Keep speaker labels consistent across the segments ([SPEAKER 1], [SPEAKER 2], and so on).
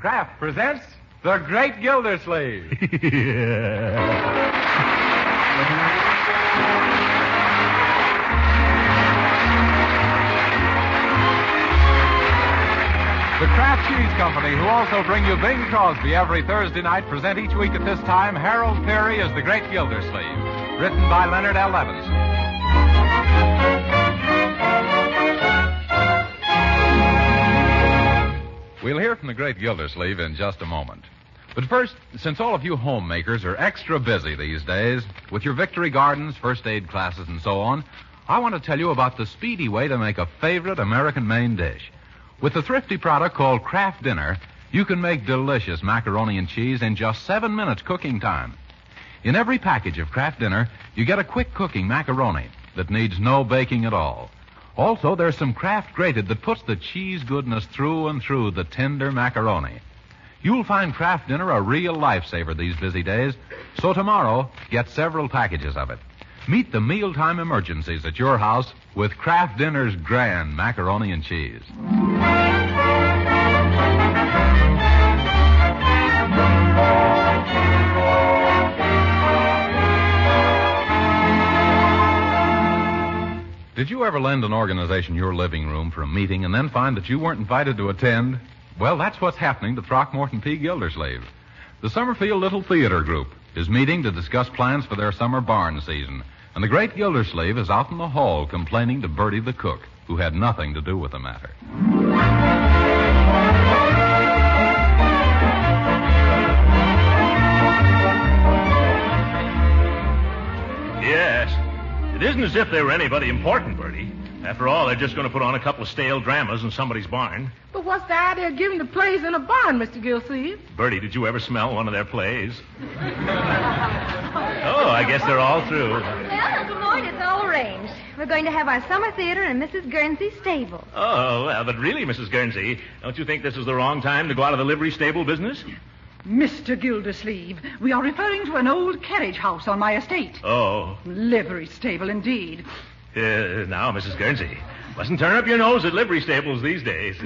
[SPEAKER 1] Kraft presents The Great Gildersleeve. The Kraft Cheese Company, who also bring you Bing Crosby every Thursday night, present each week at this time Harold Peary as The Great Gildersleeve, written by Leonard L. Levinson. We'll hear from The Great Gildersleeve in just a moment. But first, since all of you homemakers are extra busy these days with your victory gardens, first aid classes, and so on, I want to tell you about the speedy way to make a favorite American main dish. With the thrifty product called Kraft Dinner, you can make delicious macaroni and cheese in just 7 minutes cooking time. In every package of Kraft Dinner, you get a quick cooking macaroni that needs no baking at all. Also, there's some Kraft Grated that puts the cheese goodness through and through the tender macaroni. You'll find Kraft Dinner a real lifesaver these busy days, so tomorrow, get several packages of it. Meet the mealtime emergencies at your house with Kraft Dinner's grand macaroni and cheese. Did you ever lend an organization your living room for a meeting and then find that you weren't invited to attend? Well, that's what's happening to Throckmorton P. Gildersleeve. The Summerfield Little Theater Group is meeting to discuss plans for their summer barn season, and the Great Gildersleeve is out in the hall complaining to Bertie the cook, who had nothing to do with the matter.
[SPEAKER 2] Yes. It isn't as if they were anybody important, Bertie. After all, they're just going to put on a couple of stale dramas in somebody's barn.
[SPEAKER 3] But what's the idea of giving the plays in a barn, Mr. Gildersleeve?
[SPEAKER 2] Bertie, did you ever smell one of their plays? Oh, I guess they're all through.
[SPEAKER 4] Well, Uncle Lloyd, it's all arranged. We're going to have our summer theater in Mrs. Guernsey's stable.
[SPEAKER 2] Oh, well, but really, Mrs. Guernsey, don't you think this is the wrong time to go out of the livery stable business?
[SPEAKER 5] Mr. Gildersleeve, we are referring to an old carriage house on my estate.
[SPEAKER 2] Oh.
[SPEAKER 5] Livery stable, indeed.
[SPEAKER 2] Now, Mrs. Guernsey, mustn't turn up your nose at livery stables these days.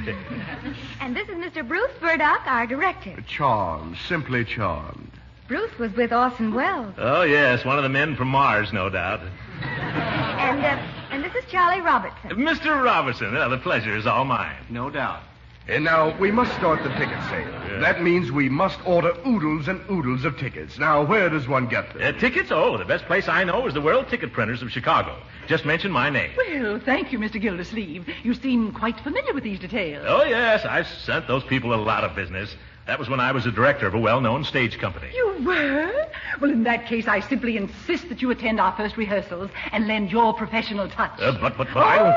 [SPEAKER 4] And this is Mr. Bruce Burdock, our director.
[SPEAKER 6] Charmed, simply charmed.
[SPEAKER 4] Bruce was with Orson Welles.
[SPEAKER 2] Oh, yes, one of the men from Mars, no doubt.
[SPEAKER 4] And this is Charlie Robertson.
[SPEAKER 2] Mr. Robertson, the pleasure is all mine.
[SPEAKER 6] No doubt. And now, we must start the ticket sale.
[SPEAKER 2] Yeah.
[SPEAKER 6] That means we must order oodles and oodles of tickets. Now, where does one get them?
[SPEAKER 2] Tickets? Oh, the best place I know is the World Ticket Printers of Chicago. Just mention my name.
[SPEAKER 5] Well, thank you, Mr. Gildersleeve. You seem quite familiar with these details.
[SPEAKER 2] Oh, yes, I've sent those people a lot of business. That was when I was a director of a well-known stage company.
[SPEAKER 5] You were? Well, in that case, I simply insist that you attend our first rehearsals and lend your professional touch.
[SPEAKER 2] But I don't...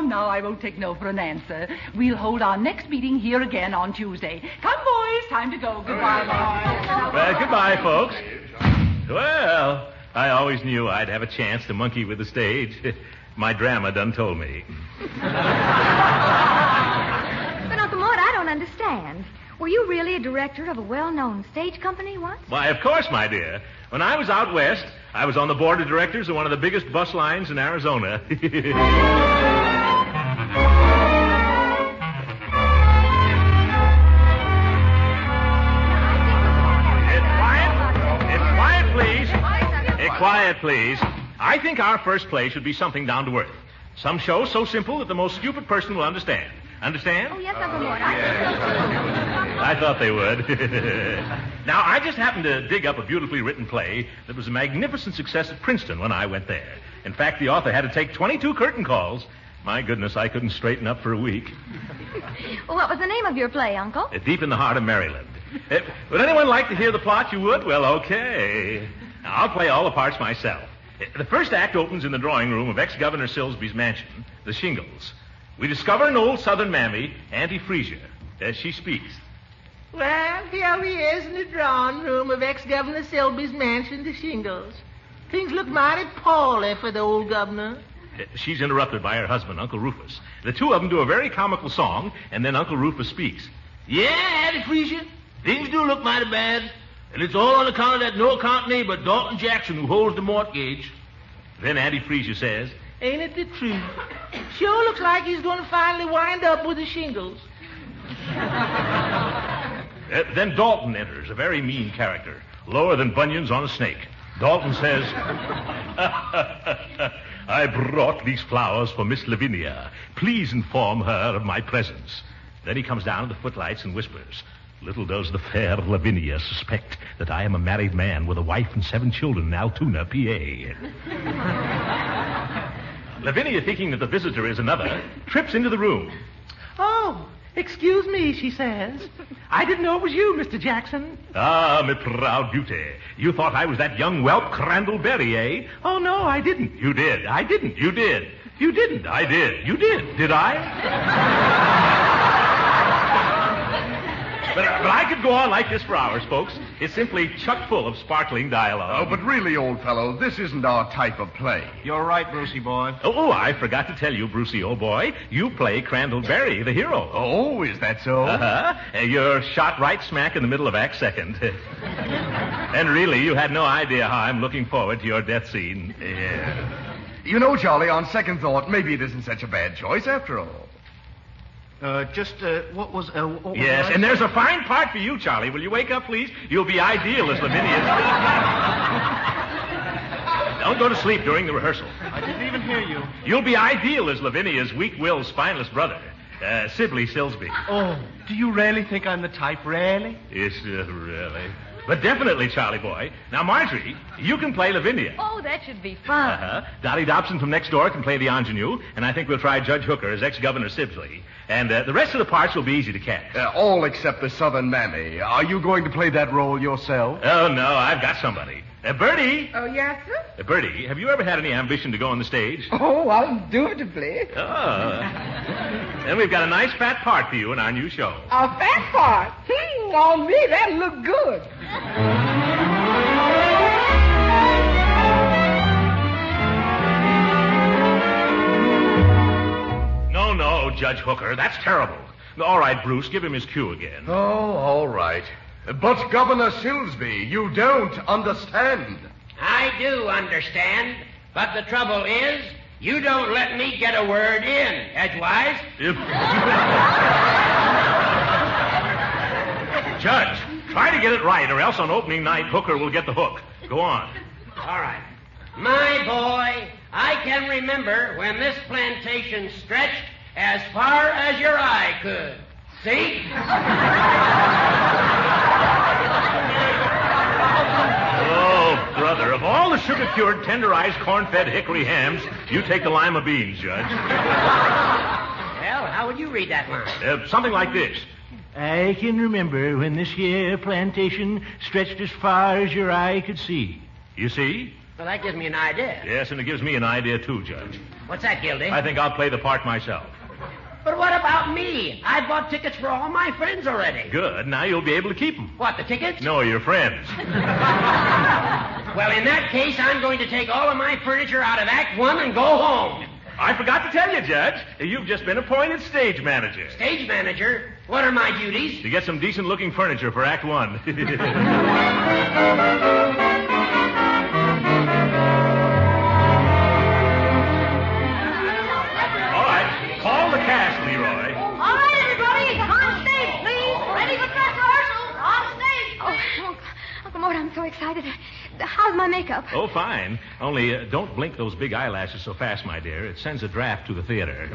[SPEAKER 5] No, I won't take no for an answer. We'll hold our next meeting here again on Tuesday. Come, boys, time to go. Goodbye, boys.
[SPEAKER 2] Well, goodbye, folks. Well, I always knew I'd have a chance to monkey with the stage. My drama done told me.
[SPEAKER 4] But, Uncle Mort, I don't understand. Were you really a director of a well-known stage company once?
[SPEAKER 2] Why, of course, my dear. When I was out west, I was on the board of directors of one of the biggest bus lines in Arizona. Quiet, please. I think our first play should be something down to earth. Some show so simple that the most stupid person will understand. Understand?
[SPEAKER 4] Oh, yes, Uncle Mort.
[SPEAKER 2] I thought they would. Now, I just happened to dig up a beautifully written play that was a magnificent success at Princeton when I went there. In fact, the author had to take 22 curtain calls. My goodness, I couldn't straighten up for a week.
[SPEAKER 4] Well, what was the name of your play, Uncle?
[SPEAKER 2] Deep in the Heart of Maryland. Would anyone like to hear the plot? You would? Well, okay. Now, I'll play all the parts myself. The first act opens in the drawing room of ex-Governor Silsby's mansion, the Shingles. We discover an old Southern mammy, Auntie Freesia, as she speaks.
[SPEAKER 3] Well, here we is in the drawing room of ex-Governor Selby's mansion, the Shingles. Things look mighty poorly for the old governor.
[SPEAKER 2] She's interrupted by her husband, Uncle Rufus. The two of them do a very comical song, and then Uncle Rufus speaks.
[SPEAKER 7] Yeah, Auntie Freesia, things do look mighty bad. And it's all on account of that no-account neighbor, Dalton Jackson, who holds the mortgage.
[SPEAKER 2] Then Auntie Freesia says,
[SPEAKER 3] Ain't it the truth? Sure looks like he's going to finally wind up with the Shingles.
[SPEAKER 2] Then Dalton enters, a very mean character, lower than bunions on a snake. Dalton says, I brought these flowers for Miss Lavinia. Please inform her of my presence. Then he comes down to the footlights and whispers, little does the fair Lavinia suspect that I am a married man with a wife and 7 children in Altoona, PA. Lavinia, thinking that the visitor is another, trips into the room.
[SPEAKER 3] Oh, excuse me, she says. I didn't know it was you, Mr. Jackson.
[SPEAKER 2] Ah, my proud beauty. You thought I was that young whelp Crandall Berry, eh? Oh, no, I didn't. You did. I didn't. You did. You didn't. I did. You did. Did I? But I could go on like this for hours, folks. It's simply chock full of sparkling dialogue.
[SPEAKER 6] Oh, but really, old fellow, this isn't our type of play.
[SPEAKER 8] You're right, Brucey boy.
[SPEAKER 2] Oh, I forgot to tell you, Brucey, old boy. You play Crandall Berry, the hero.
[SPEAKER 6] Oh, is that so?
[SPEAKER 2] Uh-huh. You're shot right smack in the middle of Act Second. And really, you had no idea how I'm looking forward to your death scene.
[SPEAKER 6] Yeah. You know, Charlie, on second thought, maybe it isn't such a bad choice after all.
[SPEAKER 8] What was
[SPEAKER 2] yes, and there's a fine part for you, Charlie. Will you wake up, please? You'll be ideal as Lavinia. Don't go to sleep during the rehearsal.
[SPEAKER 8] I didn't even hear you.
[SPEAKER 2] You'll be ideal as Lavinia's weak-willed, spineless brother, Sibley Silsby.
[SPEAKER 8] Oh, do you really think I'm the type, really?
[SPEAKER 2] Yes, really. But definitely, Charlie boy. Now, Marjorie, you can play Lavinia.
[SPEAKER 4] Oh, that should be fun.
[SPEAKER 2] Uh-huh. Dottie Dobson from next door can play the ingenue, and I think we'll try Judge Hooker as ex-Governor Sibley. And the rest of the parts will be easy to cast.
[SPEAKER 6] All except the Southern Mammy. Are you going to play that role yourself?
[SPEAKER 2] Oh, no, I've got somebody. Bertie.
[SPEAKER 3] Oh, yes, sir?
[SPEAKER 2] Bertie, have you ever had any ambition to go on the stage?
[SPEAKER 3] Oh, undoubtedly.
[SPEAKER 2] Oh. Then we've got a nice fat part for you in our new show.
[SPEAKER 3] A fat part? On me, that'll look good.
[SPEAKER 2] No, Judge Hooker, that's terrible. All right, Bruce, give him his cue again.
[SPEAKER 6] Oh, all right. But, Governor Silsby, you don't understand.
[SPEAKER 9] I do understand, but the trouble is, you don't let me get a word in, Edgewise.
[SPEAKER 2] Judge, try to get it right, or else on opening night, Hooker will get the hook. Go on.
[SPEAKER 9] All right. My boy, I can remember when this plantation stretched as far as your eye could. See?
[SPEAKER 2] Oh, brother, of all the sugar-cured, tenderized, corn-fed hickory hams, you take the lima beans, Judge.
[SPEAKER 9] Well, how would you read that line?
[SPEAKER 2] Something like this.
[SPEAKER 7] I can remember when this here plantation stretched as far as your eye could see.
[SPEAKER 2] You see?
[SPEAKER 9] Well, that gives me an idea.
[SPEAKER 2] Yes, and it gives me an idea, too, Judge.
[SPEAKER 9] What's that, Gildy?
[SPEAKER 2] I think I'll play the part myself.
[SPEAKER 9] But what about me? I bought tickets for all my friends already.
[SPEAKER 2] Good. Now you'll be able to keep them.
[SPEAKER 9] What, the tickets?
[SPEAKER 2] No, your friends.
[SPEAKER 9] Well, in that case, I'm going to take all of my furniture out of Act 1 and go home.
[SPEAKER 2] I forgot to tell you, Judge. You've just been appointed stage manager.
[SPEAKER 9] Stage manager? What are my duties?
[SPEAKER 2] To get some decent-looking furniture for Act 1. All right. Call the cast, Leroy.
[SPEAKER 4] All right, everybody. On stage, please. Ready for dress rehearsal. On stage, please. Oh, Uncle Mort, I'm so excited. How's my makeup?
[SPEAKER 2] Oh, fine. Only don't blink those big eyelashes so fast, my dear. It sends a draft to the theater.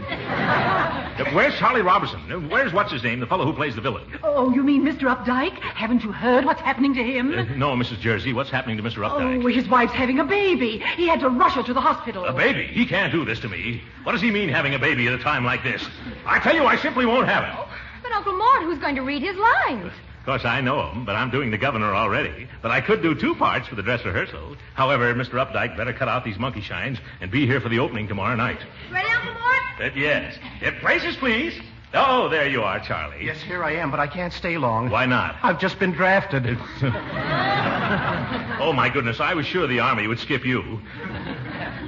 [SPEAKER 2] Where's Charlie Robertson? Where's what's-his-name, the fellow who plays the villain?
[SPEAKER 5] Oh, you mean Mr. Updike? Haven't you heard what's happening to him?
[SPEAKER 2] No, Mrs. Jersey. What's happening to Mr. Updike?
[SPEAKER 5] Oh, his wife's having a baby. He had to rush her to the hospital.
[SPEAKER 2] A baby? He can't do this to me. What does he mean, having a baby at a time like this? I tell you, I simply won't have it.
[SPEAKER 4] But Uncle Mort, who's going to read his lines?
[SPEAKER 2] Of course, I know him, but I'm doing the governor already. But I could do 2 parts for the dress rehearsal. However, Mr. Updike better cut out these monkey shines and be here for the opening tomorrow night.
[SPEAKER 4] Ready, Uncle Mort?
[SPEAKER 2] Yes. Places, please. Oh, there you are, Charlie.
[SPEAKER 8] Yes, here I am, but I can't stay long.
[SPEAKER 2] Why not?
[SPEAKER 8] I've just been drafted.
[SPEAKER 2] Oh, my goodness, I was sure the Army would skip you.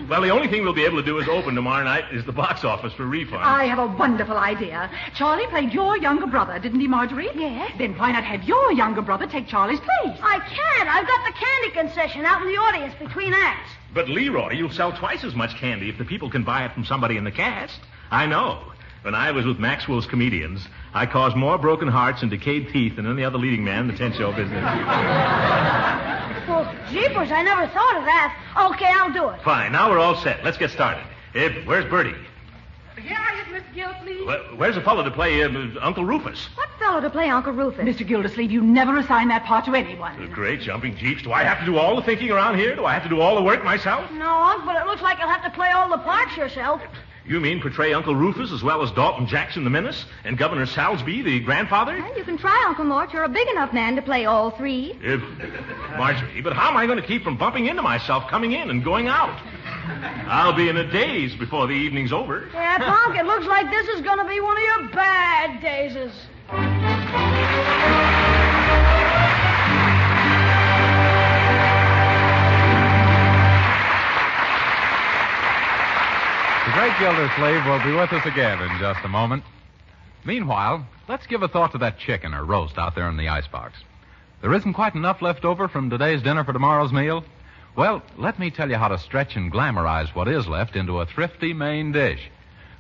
[SPEAKER 2] Well, the only thing we'll be able to do is open tomorrow night is the box office for refund.
[SPEAKER 5] I have a wonderful idea. Charlie played your younger brother, didn't he, Marjorie?
[SPEAKER 4] Yes.
[SPEAKER 5] Then why not have your younger brother take Charlie's place?
[SPEAKER 10] I can't. I've got the candy concession out in the audience between acts.
[SPEAKER 2] But, Leroy, you'll sell twice as much candy if the people can buy it from somebody in the cast. I know. When I was with Maxwell's comedians, I caused more broken hearts and decayed teeth than any other leading man in the tent show business.
[SPEAKER 10] Well, jeepers, I never thought of that. Okay, I'll do it.
[SPEAKER 2] Fine, now we're all set. Let's get started. Where's Bertie?
[SPEAKER 5] Here I is, Mr. Gildersleeve.
[SPEAKER 2] Where's the fellow to play Uncle Rufus?
[SPEAKER 4] What fellow to play Uncle Rufus?
[SPEAKER 5] Mr. Gildersleeve, you never assign that part to anyone.
[SPEAKER 2] Great jumping jeeps. Do I have to do all the thinking around here? Do I have to do all the work myself?
[SPEAKER 10] No, Unc, but it looks like you'll have to play all the parts yourself.
[SPEAKER 2] You mean portray Uncle Rufus as well as Dalton Jackson the Menace and Governor Salsby the grandfather?
[SPEAKER 4] Well, you can try, Uncle Mort. You're a big enough man to play all three.
[SPEAKER 2] Marjorie, but how am I going to keep from bumping into myself coming in and going out? I'll be in a daze before the evening's over.
[SPEAKER 10] Yeah, Unc, it looks like this is going to be one of your bad dazes.
[SPEAKER 1] The Great Gildersleeve will be with us again in just a moment. Meanwhile, let's give a thought to that chicken or roast out there in the icebox. There isn't quite enough left over from today's dinner for tomorrow's meal? Well, let me tell you how to stretch and glamorize what is left into a thrifty main dish.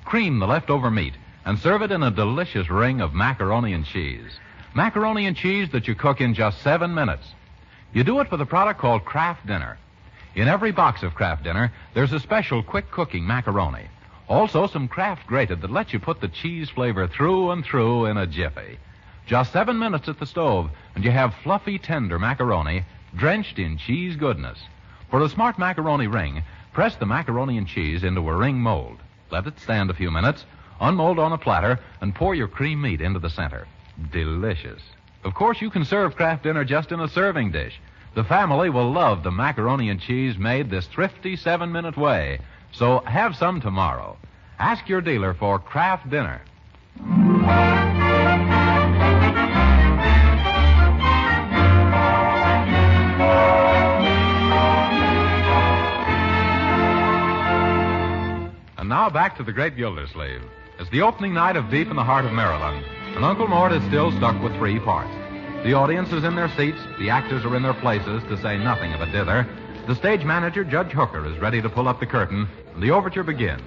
[SPEAKER 1] Cream the leftover meat and serve it in a delicious ring of macaroni and cheese. Macaroni and cheese that you cook in just 7 minutes. You do it with a product called Kraft Dinner. In every box of Kraft Dinner, there's a special quick-cooking macaroni. Also, some Kraft grated that lets you put the cheese flavor through and through in a jiffy. Just 7 minutes at the stove, and you have fluffy, tender macaroni drenched in cheese goodness. For a smart macaroni ring, press the macaroni and cheese into a ring mold. Let it stand a few minutes, unmold on a platter, and pour your cream meat into the center. Delicious. Of course, you can serve Kraft Dinner just in a serving dish. The family will love the macaroni and cheese made this thrifty 7-minute way. So have some tomorrow. Ask your dealer for Kraft Dinner. And now back to the Great Gildersleeve. It's the opening night of Deep in the Heart of Maryland, and Uncle Mort is still stuck with 3 parts. The audience is in their seats, the actors are in their places, to say nothing of a dither. The stage manager, Judge Hooker, is ready to pull up the curtain, and the overture begins.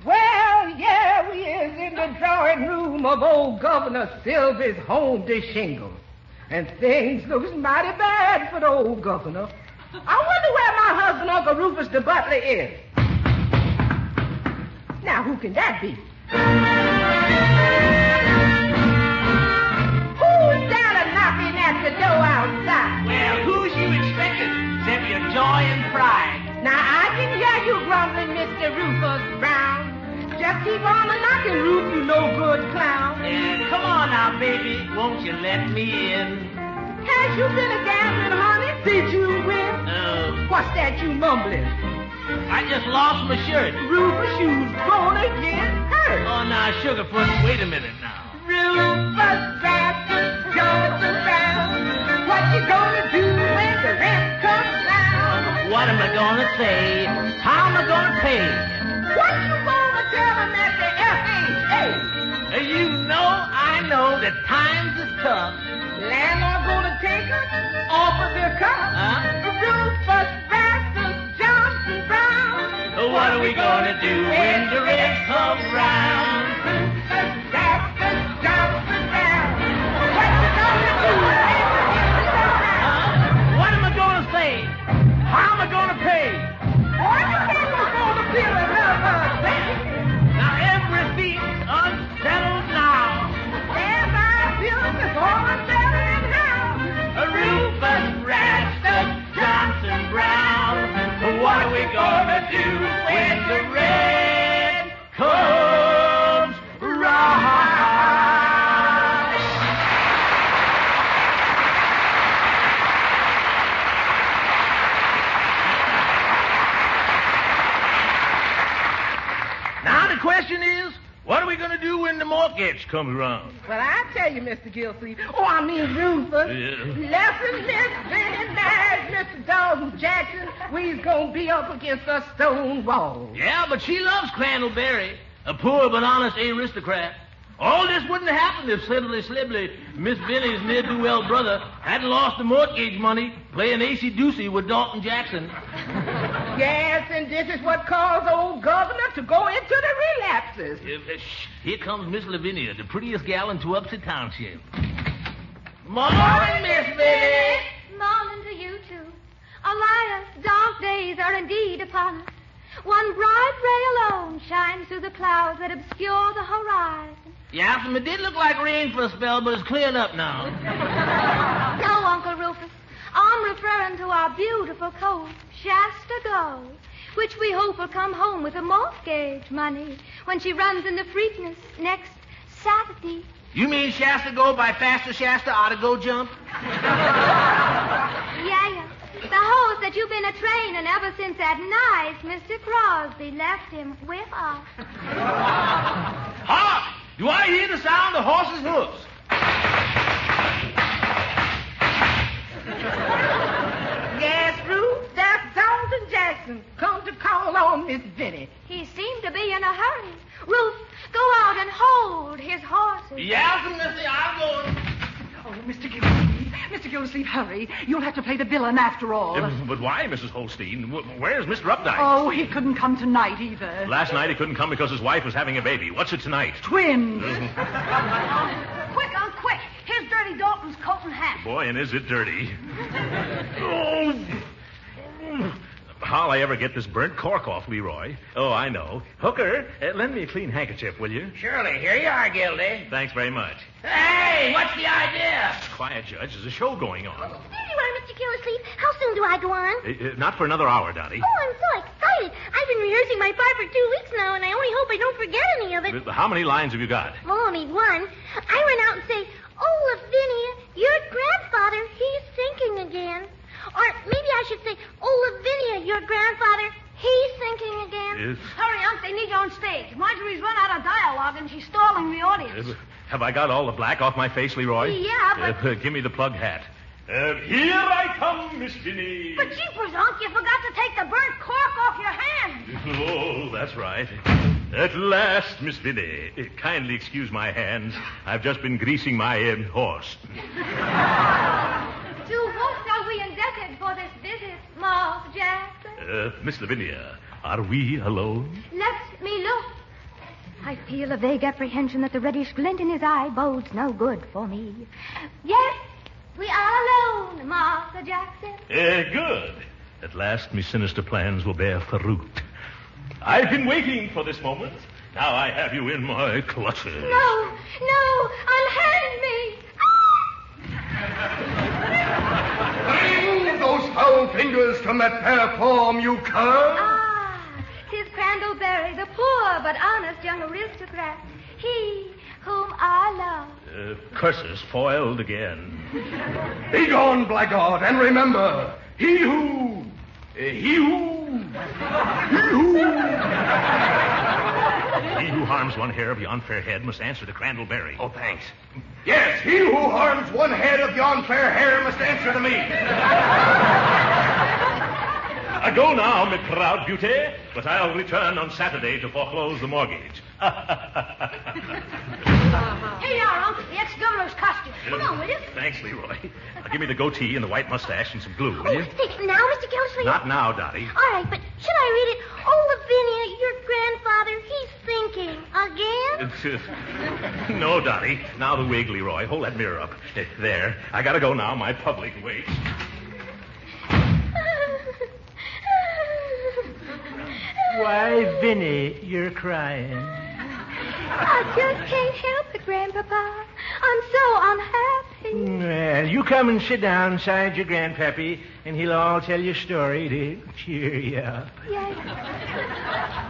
[SPEAKER 3] Well, yeah, we is in the drawing room of old Governor Silvy's home to Shingles. And things looks mighty bad for the old governor. I wonder where my husband, Uncle Rufus the butler, is. Now, who can that be? Who's down and knocking at the door outside?
[SPEAKER 9] Well, who's you expecting? Except your joy and pride.
[SPEAKER 3] Now, I can hear you grumbling, Mr. Rufus Brown. Just keep on knocking, Ruf, you no-good clown.
[SPEAKER 9] Come on now, baby. Won't you let me in?
[SPEAKER 3] Has you been a-gambling, honey? Did you win?
[SPEAKER 9] No.
[SPEAKER 3] What's that you mumbling?
[SPEAKER 9] I just lost my shirt.
[SPEAKER 3] Rufus, you's gonna get hurt.
[SPEAKER 9] Oh, now, Sugarfoot, wait a minute now.
[SPEAKER 3] Rufus Baptist Johnson Brown, what you gonna do when the rent comes down?
[SPEAKER 9] What am I gonna say? How am I gonna pay?
[SPEAKER 3] What you gonna tell them at the FHA?
[SPEAKER 9] You know, I know that times is tough.
[SPEAKER 3] Landlord gonna take us off of their cup? Rufus Baptist Johnson Brown,
[SPEAKER 9] What are we gonna do when the rent comes round?
[SPEAKER 3] Rufus Baptist Johnson Brown, what you gonna do when the rent comes round?
[SPEAKER 9] What am I gonna say? How am I gonna pay?
[SPEAKER 3] What you think we're gonna feel another day?
[SPEAKER 9] Now everything's unsettled now.
[SPEAKER 3] As I feel it's all unsettled in house.
[SPEAKER 9] Rufus Rastus Johnson Brown. What are we gonna do when the rent comes round? Now the question is, what are we going to do when the mortgage comes around?
[SPEAKER 3] Well, I tell you, Mr. Gildersleeve. Rufus.
[SPEAKER 9] Yeah.
[SPEAKER 3] Lessons Miss Benny married Mr. Dalton Jackson. We's gonna be up against a stone wall.
[SPEAKER 9] Yeah, but she loves Crandallberry, a poor but honest aristocrat.
[SPEAKER 7] All this wouldn't have happened if Slibbly Slibbly, Miss Vinnie's ne'er-do-well brother, hadn't lost the mortgage money playing acey-deucey with Dalton Jackson.
[SPEAKER 3] Yes, and this is what caused old governor to go into the relapses.
[SPEAKER 7] Here comes Miss Lavinia, the prettiest gal in Tewupsy Township. Morning, Miss Vinnie.
[SPEAKER 4] Morning to you, too. Alas, dark days are indeed upon us. One bright ray alone shines through the clouds that obscure the horizon.
[SPEAKER 7] Yeah, it did look like rain for a spell, but it's clearing up now.
[SPEAKER 4] No, Uncle Rufus. I'm referring to our beautiful coast, Shasta Gold, which we hope will come home with the mortgage money when she runs into Freakness next Saturday.
[SPEAKER 7] You mean Shasta Gold by Faster Shasta ought to go jump?
[SPEAKER 4] Yeah. The horse that you've been a-training ever since that night Mr. Crosby left him with us.
[SPEAKER 7] Hark! Do I hear the sound of horses' hoofs?
[SPEAKER 3] Yes, Ruth, that's Dalton Jackson come to call on Miss Vinnie.
[SPEAKER 4] He seemed to be in a hurry. Ruth, go out and hold his horses.
[SPEAKER 7] Yes, Missy, I'll go.
[SPEAKER 5] Oh, Mr. Gildersleeve. Mr. Gildersleeve, hurry. You'll have to play the villain after all.
[SPEAKER 2] But why, Mrs. Holstein? Where's Mr. Updike?
[SPEAKER 5] Oh, he couldn't come tonight either.
[SPEAKER 2] Last night he couldn't come because his wife was having a baby. What's it tonight?
[SPEAKER 5] Twins.
[SPEAKER 10] Quick, quick. Here's Dirty Dalton's coat and hat.
[SPEAKER 2] Boy, and is it dirty. How'll I ever get this burnt cork off, Leroy? Oh, I know. Hooker, lend me a clean handkerchief, will you?
[SPEAKER 9] Surely. Here you are, Gildy.
[SPEAKER 2] Thanks very much.
[SPEAKER 9] Hey, what's the idea?
[SPEAKER 2] Quiet, Judge. There's a show going on.
[SPEAKER 10] There you are, Mr. Gildersleeve. How soon do I go on?
[SPEAKER 2] Not for another hour, Dottie.
[SPEAKER 10] Oh, I'm so excited. I've been rehearsing my part for 2 weeks now, and I only hope I don't forget any of it.
[SPEAKER 2] How many lines have you got?
[SPEAKER 10] Oh, only one. I run out and say, "Oh, Lavinia, your grandfather, he's sinking again." Or maybe I should say, "Oh, Lavinia, your grandfather, he's sinking again." Hurry, Unc, they need you on stage. Marjorie's run out of dialogue, and she's stalling the audience.
[SPEAKER 2] Have I got all the black off my face, Leroy?
[SPEAKER 10] Yeah, but...
[SPEAKER 2] give me the plug hat. Here I come, Miss Vinnie.
[SPEAKER 10] But jeepers, Unc, you forgot to take the burnt cork off your hand.
[SPEAKER 2] Oh, that's right. At last, Miss Vinnie. Kindly excuse my hands. I've just been greasing my horse.
[SPEAKER 4] To what are we indebted for this visit, Miss Jackson?
[SPEAKER 2] Miss Lavinia, are we alone?
[SPEAKER 4] Let me look. I feel a vague apprehension that the reddish glint in his eye bodes no good for me. Yes, we are alone, Master Jackson.
[SPEAKER 2] Good. At last, me sinister plans will bear fruit. I've been waiting for this moment. Now I have you in my clutches.
[SPEAKER 4] No, unhand me.
[SPEAKER 6] Bring those foul fingers from that fair form, you cur!
[SPEAKER 4] Ah, 'tis Crandallberry, the poor but honest young aristocrat. He whom I love.
[SPEAKER 2] Curses foiled again.
[SPEAKER 6] Begone, blackguard, and remember, he who
[SPEAKER 2] harms one hair of yon fair head must answer to Crandallberry.
[SPEAKER 6] Oh, thanks. Yes, he who harms one head of yon fair hair must answer to me.
[SPEAKER 2] Go now, my proud beauty, but I'll return on Saturday to foreclose the mortgage.
[SPEAKER 10] Here you are, Unc, the ex-governor's costume. Come on, will you?
[SPEAKER 2] Thanks, Leroy. Now, give me the goatee and the white mustache and some glue, will you?
[SPEAKER 10] Say, now, Mr. Gildersleeve?
[SPEAKER 2] Not now, Dottie.
[SPEAKER 10] All right, but should I read it? "Oh, Lavinia, your grandfather, he's thinking again."
[SPEAKER 2] No, Dottie. Now the wig, Leroy. Hold that mirror up. There. I gotta go now. My public waits.
[SPEAKER 11] Why, Vinnie, you're crying.
[SPEAKER 4] I just can't help it, Grandpapa. I'm so unhappy.
[SPEAKER 11] Well, you come and sit down beside your grandpappy, and he'll all tell you a story to cheer you up.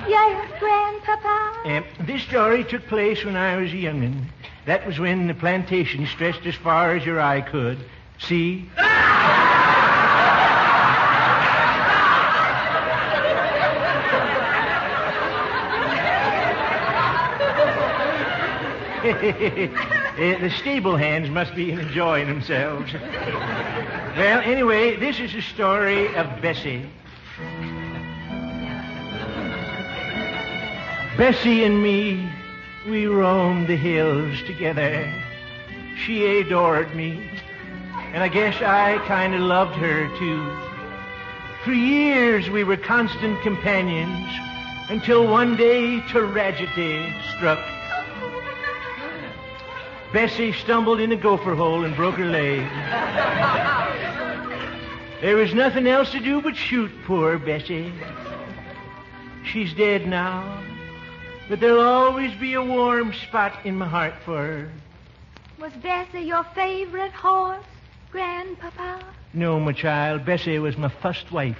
[SPEAKER 4] Yes, Grandpapa.
[SPEAKER 11] This story took place when I was a young'un. That was when the plantation stretched as far as your eye could. See? The stable hands must be enjoying themselves. Well, anyway, this is the story of Bessie. Bessie and me We roamed the hills together. She adored me. And I guess I kind of loved her, too. For years we were constant companions until one day tragedy struck. Bessie stumbled in a gopher hole and broke her leg. There was nothing else to do but shoot poor Bessie. She's dead now, but there'll always be a warm spot in my heart for her.
[SPEAKER 4] Was Bessie your favorite horse, Grandpapa?
[SPEAKER 11] No, my child. Bessie was my first wife.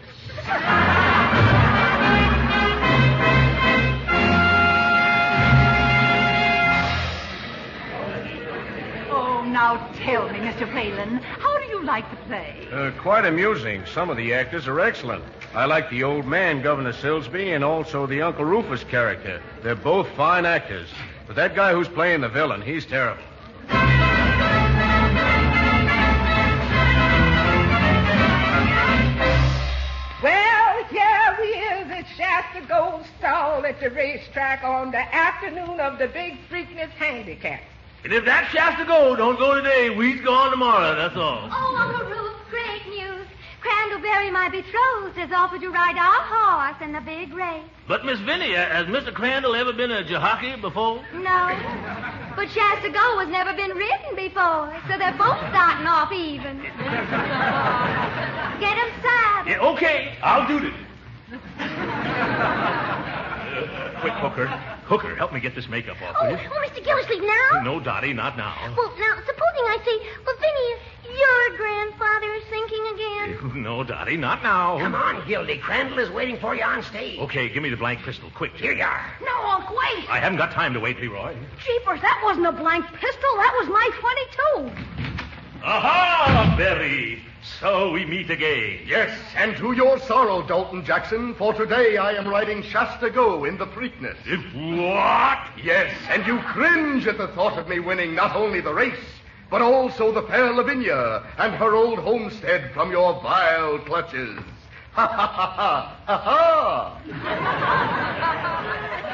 [SPEAKER 5] Oh, now tell me, Mr. Whalen, how do you like the play?
[SPEAKER 6] Quite amusing. Some of the actors are excellent. I like the old man, Governor Silsby, and also the Uncle Rufus character. They're both fine actors. But that guy who's playing the villain, he's terrible.
[SPEAKER 3] Well, here we is at Shasta Gold Stall at the racetrack on the afternoon of the Big Freakness Handicap.
[SPEAKER 7] And if that Shasta Gold don't go today, we's gone tomorrow, that's all.
[SPEAKER 4] Oh, Uncle Ruth, great news. Crandallberry, my betrothed, has offered to ride our horse in the big race.
[SPEAKER 7] But, Miss Vinnie, has Mr. Crandall ever been a jockey before?
[SPEAKER 4] No. But Shasta Gold has never been ridden before, so they're both starting off even. Get him saddled.
[SPEAKER 2] Yeah, okay, I'll do it. Quick, Hooker. Hooker, help me get this makeup off, will you?
[SPEAKER 10] Oh, Mr. Gildersleeve, now?
[SPEAKER 2] No, Dottie, not now.
[SPEAKER 10] Well, now, supposing I say, Lavinia, your grandfather is thinking again.
[SPEAKER 2] No, Dottie, not now.
[SPEAKER 9] Come on, Gildy. Crandall is waiting for you on stage.
[SPEAKER 2] Okay, give me the blank pistol, quick.
[SPEAKER 9] Here you are.
[SPEAKER 5] No, Uncle, wait.
[SPEAKER 2] I haven't got time to wait, Leroy.
[SPEAKER 5] Jeepers, that wasn't a blank pistol. That was my 22.
[SPEAKER 2] Aha, Berry. So we meet again.
[SPEAKER 6] Yes, and to your sorrow, Dalton Jackson, for today I am riding Shasta Go in the Preakness.
[SPEAKER 2] What?
[SPEAKER 6] Yes, and you cringe at the thought of me winning not only the race, but also the fair Lavinia and her old homestead from your vile clutches. Ha, ha, ha, ha, ha,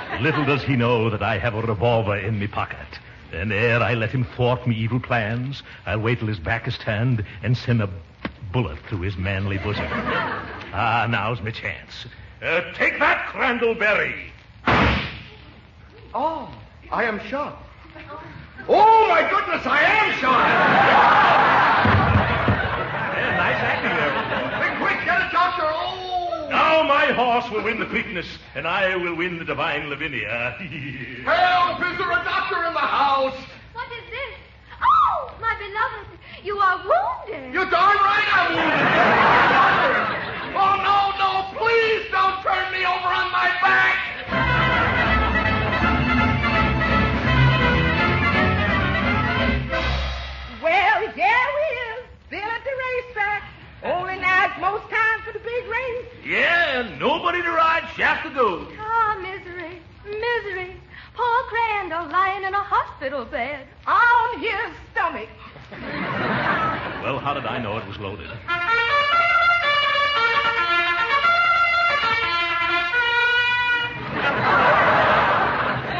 [SPEAKER 6] ha.
[SPEAKER 2] Little does he know that I have a revolver in me pocket. And ere I let him thwart me evil plans, I'll wait till his back is turned and send a bullet through his manly bosom. Ah, now's my chance. Take that, Crandallberry.
[SPEAKER 6] Oh, I am shot. Oh, my goodness, I am shot.
[SPEAKER 2] Yeah, nice acting there.
[SPEAKER 6] Quick, get a doctor. Oh!
[SPEAKER 2] Now my horse will win the Preakness, and I will win the divine Lavinia.
[SPEAKER 6] Help! Is there a doctor in the house?
[SPEAKER 4] What is this? Oh, my beloved, you are wounded.
[SPEAKER 6] You're darn right I'm wounded. Oh, no, please don't turn me over on my back.
[SPEAKER 3] Well, here we is, still at the racetrack. Only now it's most time for the big race.
[SPEAKER 7] Yeah, and nobody to ride Shasta Gold.
[SPEAKER 4] Ah, misery, misery. Poor Crandall lying in a hospital bed.
[SPEAKER 3] On his stomach.
[SPEAKER 2] Well, how did I know it was loaded?
[SPEAKER 4] And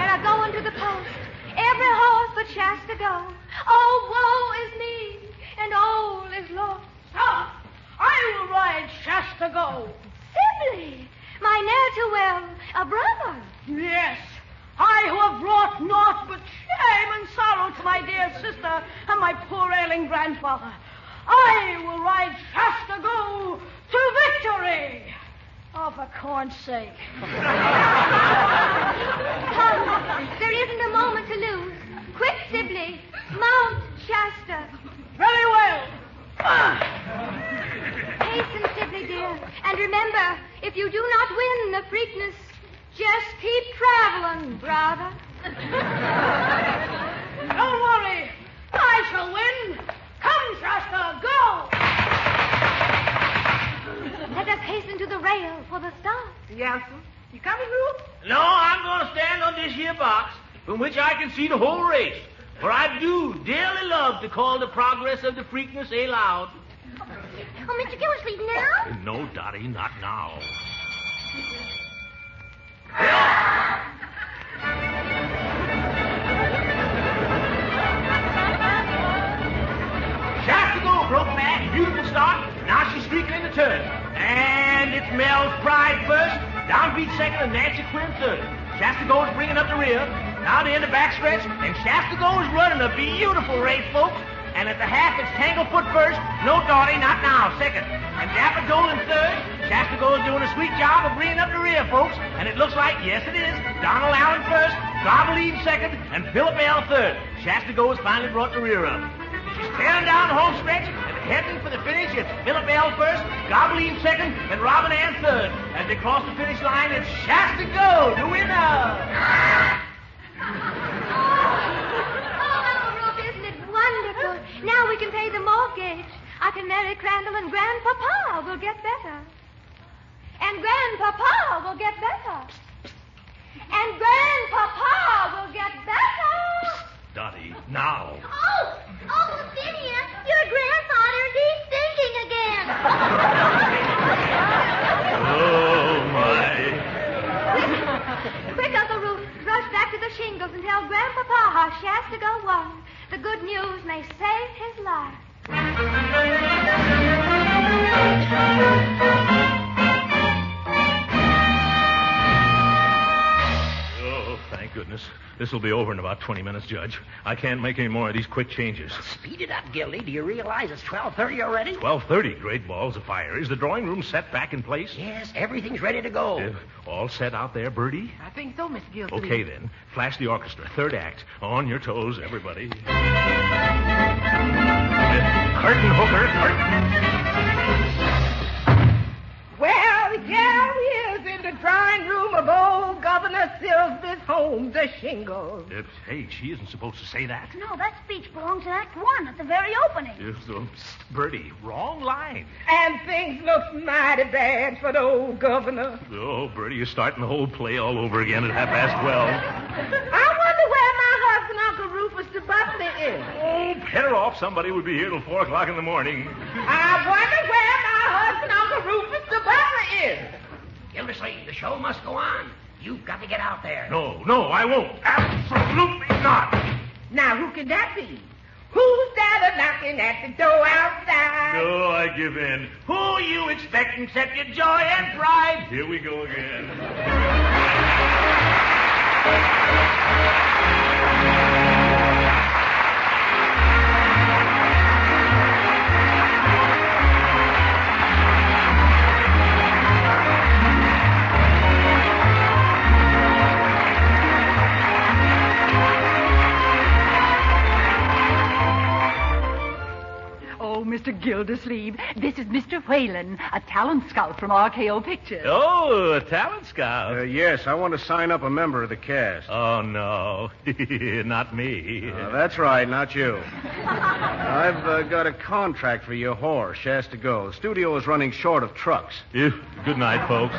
[SPEAKER 4] I go into the post. Every horse but Shasta Gold. Oh, woe is me, and all is lost.
[SPEAKER 5] Stop! I will ride Shasta Gold.
[SPEAKER 4] Sibley, my ne'er-to-well, a brother.
[SPEAKER 5] Yes, I who have brought naught but shame and sorrow to my dear sister and my poor ailing grandfather. I will ride Shasta Go to victory. Oh, for corn's sake.
[SPEAKER 4] Come, there isn't a moment to lose. Quick, Sibley, mount Shasta.
[SPEAKER 5] Very well.
[SPEAKER 4] Hasten, Sibley, dear. And remember, if you do not win the Preakness, just keep traveling, brother.
[SPEAKER 5] Don't worry. I shall win. Come, Shasta, go.
[SPEAKER 4] Let us hasten to the rail for the start.
[SPEAKER 3] Yes, sir. You coming, Ruth?
[SPEAKER 7] No, I'm going to stand on this here box from which I can see the whole race. For I do dearly love to call the progress of the Preakness aloud.
[SPEAKER 10] Oh, Mr. Gildersleeve, now?
[SPEAKER 2] No, Dottie, not now.
[SPEAKER 7] Streaker in the turn. And it's Mel's Pride first. Downbeat second and Nancy Quinn third. Shasta goes bringing up the rear. Now to end the backstretch. And Shasta goes running a beautiful race, folks. And at the half, it's Tanglefoot first. No, Dottie, not now, second. And Dapper Dolan third. Shasta goes doing a sweet job of bringing up the rear, folks. And it looks like, yes, it is, Donald Allen first, Gobbleine second, and Philip L. third. Shasta goes finally brought the rear up. She's tearing down the home stretch, and heading for the finish, it's Philip L. first, Gobbleine second, and Robin Ann third. As they cross the finish line, it's Shasta Go, the winner.
[SPEAKER 4] Wonderful. Now we can pay the mortgage. I can marry Crandall and Grandpapa will get better. And Grandpapa will get better. And Grandpapa will get better.
[SPEAKER 2] Dottie, now.
[SPEAKER 10] Oh, Lavinia, your grandfather, he's thinking again.
[SPEAKER 2] Oh, my.
[SPEAKER 4] Quick, Uncle Rufus, rush back to the shingles and tell Grandpapa how Shasta Go won. The good news may save his life.
[SPEAKER 2] Oh, thank goodness. This will be over in about 20 minutes, Judge. I can't make any more of these quick changes.
[SPEAKER 9] Speed it up, Gildy. Do you realize it's 12:30 already?
[SPEAKER 2] 12:30, great balls of fire. Is the drawing room set back in place?
[SPEAKER 9] Yes, everything's ready to go.
[SPEAKER 2] All set out there, Birdie?
[SPEAKER 3] I think so, Miss Gildersleeve.
[SPEAKER 2] Okay, then. Flash the orchestra. Third act. On your toes, everybody. Curtain, hooker, curtain.
[SPEAKER 3] Well, here he is in the drawing room of old Governor Silsby's home, the shingles.
[SPEAKER 2] Hey, she isn't supposed to say that.
[SPEAKER 10] No, that speech belongs to Act 1 at the very opening.
[SPEAKER 2] Birdie, wrong line.
[SPEAKER 3] And things look mighty bad for the old governor.
[SPEAKER 2] Oh, Birdie, you're starting the whole play all over again at 12:30.
[SPEAKER 3] I wonder where my husband, Uncle Rufus the butler, is.
[SPEAKER 2] Oh, pet her off. Somebody would be here till 4 o'clock in the morning.
[SPEAKER 3] I wonder where my husband, Uncle Rufus the butler, is.
[SPEAKER 9] Gildersleeve, the show must go on. You've got to get out there.
[SPEAKER 2] No, I won't. Absolutely not.
[SPEAKER 3] Now, who could that be? Who's that a-knocking at the door outside?
[SPEAKER 2] No, I give in. Who you expect except your joy and pride? Here we go again.
[SPEAKER 12] Mr. Gildersleeve, this is Mr. Whalen, a talent scout from RKO Pictures.
[SPEAKER 2] Oh, a talent scout.
[SPEAKER 8] Yes, I want to sign up a member of the cast.
[SPEAKER 2] Oh, no. Not me.
[SPEAKER 8] That's right, not you. I've got a contract for your horse, Shasta Go. The studio is running short of trucks.
[SPEAKER 2] Good night, folks.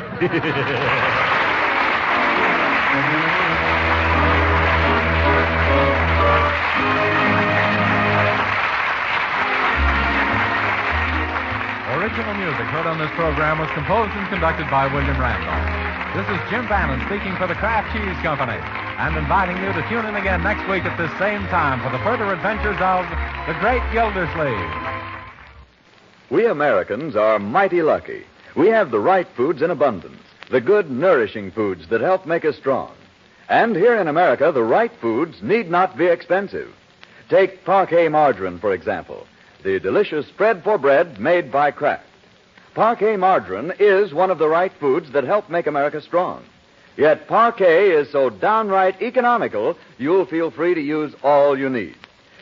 [SPEAKER 1] Original music heard on this program was composed and conducted by William Randolph. This is Jim Bannon speaking for the Kraft Cheese Company and inviting you to tune in again next week at this same time for the further adventures of the Great Gildersleeve.
[SPEAKER 13] We Americans are mighty lucky. We have the right foods in abundance, the good, nourishing foods that help make us strong. And here in America, the right foods need not be expensive. Take Parquet margarine, for example. The delicious spread for bread made by Kraft. Parquet margarine is one of the right foods that help make America strong. Yet Parquet is so downright economical, you'll feel free to use all you need.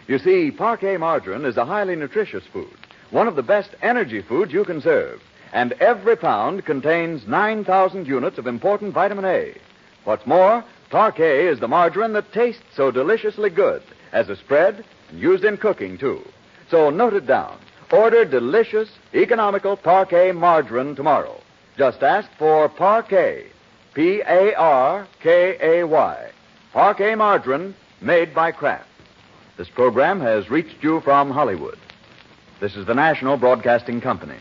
[SPEAKER 13] You see, Parquet margarine is a highly nutritious food, one of the best energy foods you can serve, and every pound contains 9,000 units of important vitamin A. What's more, Parquet is the margarine that tastes so deliciously good as a spread and used in cooking, too. So note it down. Order delicious, economical Parquet margarine tomorrow. Just ask for Parquet, P-A-R-K-A-Y. Parquet margarine made by Kraft. This program has reached you from Hollywood. This is the National Broadcasting Company.